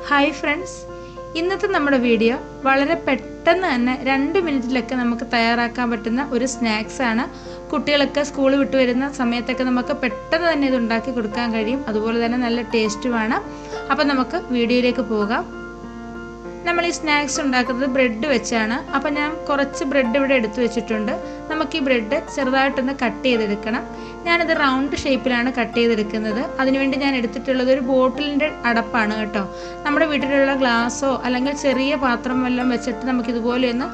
Hi friends, ഇന്നത്തെ നമ്മുടെ video വളരെ പെട്ടെന്ന് തന്നെ 2 മിനിറ്റിലൊക്കെ നമുക്ക് തയ്യാറാക്കാൻ പറ്റുന്ന ഒരു സ്നാക്സ് ആണ്. കുട്ടികളൊക്കെ സ്കൂൾ വിട്ട് വരുന്ന സമയത്തൊക്കെ നമുക്ക് പെട്ടെന്ന് തന്നെ ഇത് ഉണ്ടാക്കി കൊടുക്കാൻ കഴിയും. അതുപോലെ തന്നെ നല്ല ടേസ്റ്റുമാണ്. അപ്പോൾ നമുക്ക് വീഡിയോയിലേക്ക് പോകാം. നമ്മൾ ഈ സ്നാക്സ് ഉണ്ടാക്കുന്നത് ബ്രെഡ് വെച്ചാണ്. അപ്പോൾ ഞാൻ കുറച്ച് ബ്രെഡ് ഇവിടെ എടുത്തു വെച്ചിട്ടുണ്ട്. നമുക്ക് ഈ ബ്രെഡ് ചെറുതായിട്ടൊന്ന് കട്ട് ചെയ്തെടുക്കണം. ഞാനിത് റൗണ്ട് ഷേപ്പിലാണ് കട്ട് ചെയ്തെടുക്കുന്നത്. അതിനുവേണ്ടി ഞാൻ എടുത്തിട്ടുള്ളത് ഒരു ബോട്ടിലിൻ്റെ അടപ്പാണ് കേട്ടോ. നമ്മുടെ വീട്ടിലുള്ള ഗ്ലാസ്സോ അല്ലെങ്കിൽ ചെറിയ പാത്രം വല്ലതും വെച്ചിട്ട് നമുക്കിതുപോലെ ഒന്ന്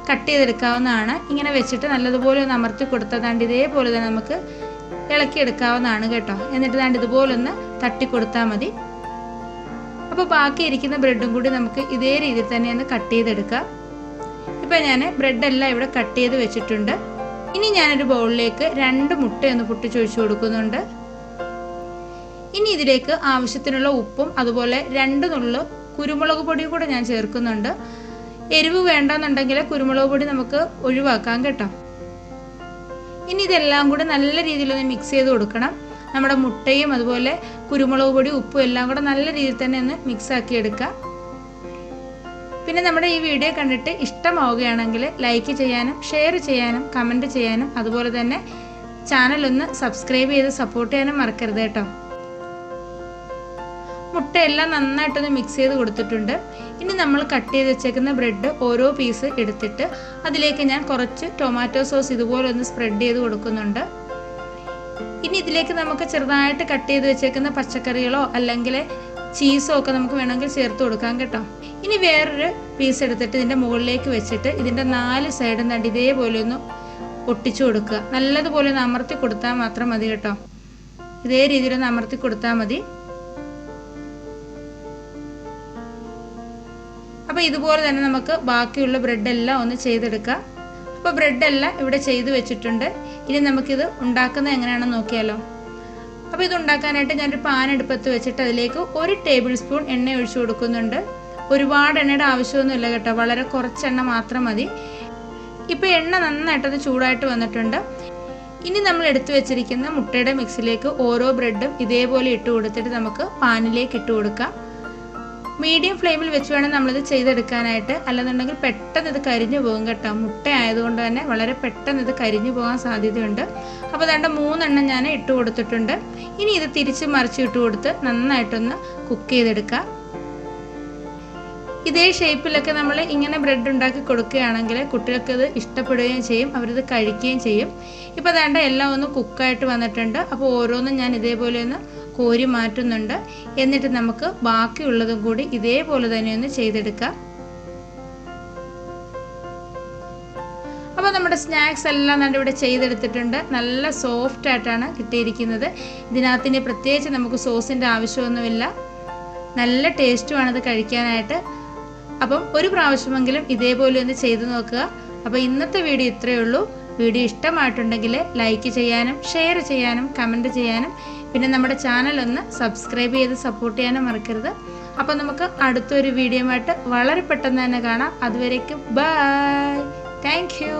കട്ട് ചെയ്തെടുക്കാവുന്നതാണ്. ഇങ്ങനെ വെച്ചിട്ട് നല്ലതുപോലെ ഒന്ന് അമർത്തി കൊടുത്താൽ ഇതേപോലെ തന്നെ നമുക്ക് ഇളക്കിയെടുക്കാവുന്നതാണ് കേട്ടോ. എന്നിട്ട് ഇതുപോലെ ഒന്ന് തട്ടി കൊടുത്താൽ മതി. അപ്പോൾ ബാക്കി ഇരിക്കുന്ന ബ്രെഡും കൂടി നമുക്ക് ഇതേ രീതിയിൽ തന്നെ ഒന്ന് കട്ട് ചെയ്തെടുക്കാം. ഇപ്പോൾ ഞാൻ ബ്രെഡെല്ലാം ഇവിടെ കട്ട് ചെയ്ത് വെച്ചിട്ടുണ്ട്. ഇനി ഞാനൊരു ബൗളിലേക്ക് 2 മുട്ടയൊന്ന് പൊട്ടിച്ചൊഴിച്ചു കൊടുക്കുന്നുണ്ട്. ഇനി ഇതിലേക്ക് ആവശ്യത്തിനുള്ള ഉപ്പും അതുപോലെ 2 നുള്ളു കുരുമുളക് പൊടിയും കൂടെ ഞാൻ ചേർക്കുന്നുണ്ട്. എരിവ് വേണ്ടെന്നുണ്ടെങ്കിൽ കുരുമുളക് പൊടി നമുക്ക് ഒഴിവാക്കാം കേട്ടോ. ഇനി ഇതെല്ലാം കൂടെ നല്ല രീതിയിലൊന്ന് മിക്സ് ചെയ്ത് കൊടുക്കണം. നമ്മുടെ മുട്ടയും അതുപോലെ കുരുമുളക് പൊടി ഉപ്പും എല്ലാം കൂടെ നല്ല രീതിയിൽ തന്നെ ഒന്ന് മിക്സ് ആക്കി എടുക്കുക. പിന്നെ നമ്മുടെ ഈ വീഡിയോ കണ്ടിട്ട് ഇഷ്ടമാവുകയാണെങ്കിൽ ലൈക്ക് ചെയ്യാനും ഷെയർ ചെയ്യാനും കമൻറ്റ് ചെയ്യാനും അതുപോലെ തന്നെ ചാനലൊന്ന് സബ്സ്ക്രൈബ് ചെയ്ത് സപ്പോർട്ട് ചെയ്യാനും മറക്കരുത് കേട്ടോ. മുട്ടയെല്ലാം നന്നായിട്ടൊന്ന് മിക്സ് ചെയ്ത് കൊടുത്തിട്ടുണ്ട്. ഇനി നമ്മൾ കട്ട് ചെയ്ത് വെച്ചേക്കുന്ന ബ്രെഡ് ഓരോ പീസ് എടുത്തിട്ട് അതിലേക്ക് ഞാൻ കുറച്ച് ടൊമാറ്റോ സോസ് ഇതുപോലെ ഒന്ന് സ്പ്രെഡ് ചെയ്ത് കൊടുക്കുന്നുണ്ട്. ഇനി ഇതിലേക്ക് നമുക്ക് ചെറുതായിട്ട് കട്ട് ചെയ്ത് വെച്ചേക്കുന്ന പച്ചക്കറികളോ അല്ലെങ്കിൽ ചീസോ ഒക്കെ നമുക്ക് വേണമെങ്കിൽ ചേർത്ത് കൊടുക്കാം കേട്ടോ. ഇനി വേറൊരു പീസ് എടുത്തിട്ട് ഇതിൻ്റെ മുകളിലേക്ക് വെച്ചിട്ട് ഇതിൻ്റെ 4 സൈഡും ഇതേപോലെ ഒന്ന് ഒട്ടിച്ചു കൊടുക്കുക. നല്ലതുപോലെ ഒന്ന് അമർത്തി കൊടുത്താൽ മാത്രം മതി കേട്ടോ. ഇതേ രീതിയിലൊന്ന് അമർത്തി കൊടുത്താൽ മതി. അപ്പോൾ ഇതുപോലെ തന്നെ നമുക്ക് ബാക്കിയുള്ള ബ്രെഡെല്ലാം ഒന്ന് ചെയ്തെടുക്കാം. അപ്പോൾ ബ്രെഡെല്ലാം ഇവിടെ ചെയ്ത് വെച്ചിട്ടുണ്ട്. ഇനി നമുക്കിത് ഉണ്ടാക്കുന്നത് എങ്ങനെയാണെന്ന് നോക്കിയാലോ. അപ്പോൾ ഇത് ഉണ്ടാക്കാനായിട്ട് ഞാനൊരു പാൻ അടുപ്പത്ത് വെച്ചിട്ട് അതിലേക്ക് 1 ടേബിൾ സ്പൂൺ എണ്ണ ഒഴിച്ചു കൊടുക്കുന്നുണ്ട്. ഒരുപാട് എണ്ണയുടെ ആവശ്യമൊന്നുമില്ല കേട്ടോ, വളരെ കുറച്ച് എണ്ണ മാത്രം മതി. ഇപ്പോൾ എണ്ണ നന്നായിട്ടത് ചൂടായിട്ട് വന്നിട്ടുണ്ട്. ഇനി നമ്മൾ എടുത്തു വെച്ചിരിക്കുന്ന മുട്ടയുടെ മിക്സിലേക്ക് ഓരോ ബ്രെഡും ഇതേപോലെ ഇട്ട് കൊടുത്തിട്ട് നമുക്ക് പാനിലേക്ക് ഇട്ട് കൊടുക്കാം. മീഡിയം ഫ്ലെയിമിൽ വെച്ച് വേണം നമ്മളിത് ചെയ്തെടുക്കാനായിട്ട്, അല്ലെന്നുണ്ടെങ്കിൽ പെട്ടെന്ന് ഇത് കരിഞ്ഞു പോകും കേട്ടോ. മുട്ട ആയതുകൊണ്ട് തന്നെ വളരെ പെട്ടെന്ന് ഇത് കരിഞ്ഞു പോകാൻ സാധ്യതയുണ്ട്. അപ്പോൾ 3 എണ്ണം ഞാൻ ഇട്ട് കൊടുത്തിട്ടുണ്ട്. ഇനി ഇത് തിരിച്ച് മറിച്ച് ഇട്ട് കൊടുത്ത് നന്നായിട്ടൊന്ന് കുക്ക് ചെയ്തെടുക്കാം. ഇതേ ഷേപ്പിലൊക്കെ നമ്മൾ ഇങ്ങനെ ബ്രെഡ് ഉണ്ടാക്കി കൊടുക്കുകയാണെങ്കിൽ കുട്ടികൾക്ക് ഇത് ഇഷ്ടപ്പെടുകയും ചെയ്യും, അവരിത് കഴിക്കുകയും ചെയ്യും. ഇപ്പോൾ എല്ലാം ഒന്ന് കുക്കായിട്ട് വന്നിട്ടുണ്ട്. അപ്പോൾ ഓരോന്നും ഞാൻ ഇതേപോലെ ഒന്ന് കോരി മാറ്റുന്നുണ്ട്. എന്നിട്ട് നമുക്ക് ബാക്കിയുള്ളതും കൂടി ഇതേപോലെ തന്നെ ഒന്ന് ചെയ്തെടുക്കാം. അപ്പോൾ നമ്മുടെ സ്നാക്സ് എല്ലാം ഇവിടെ ചെയ്തെടുത്തിട്ടുണ്ട്. നല്ല സോഫ്റ്റ് ആയിട്ടാണ് കിട്ടിയിരിക്കുന്നത്. ഇതിനകത്തിന് പ്രത്യേകിച്ച് നമുക്ക് സോസിൻ്റെ ആവശ്യമൊന്നുമില്ല. നല്ല ടേസ്റ്റുമാണിത് കഴിക്കാനായിട്ട്. അപ്പം ഒരു പ്രാവശ്യമെങ്കിലും ഇതേപോലെ ഒന്ന് ചെയ്ത് നോക്കുക. അപ്പോൾ ഇന്നത്തെ വീഡിയോ ഇത്രയേ ഉള്ളൂ. വീഡിയോ ഇഷ്ടമായിട്ടുണ്ടെങ്കിൽ ലൈക്ക് ചെയ്യാനും ഷെയർ ചെയ്യാനും കമൻറ്റ് ചെയ്യാനും പിന്നെ നമ്മുടെ ചാനൽ ഒന്ന് സബ്സ്ക്രൈബ് ചെയ്ത് സപ്പോർട്ട് ചെയ്യാനും മറക്കരുത്. അപ്പോൾ നമുക്ക് അടുത്തൊരു വീഡിയോ ആയിട്ട് വളരെ പെട്ടെന്ന് തന്നെ കാണാം. അതുവരേക്കും ബൈ. Thank you.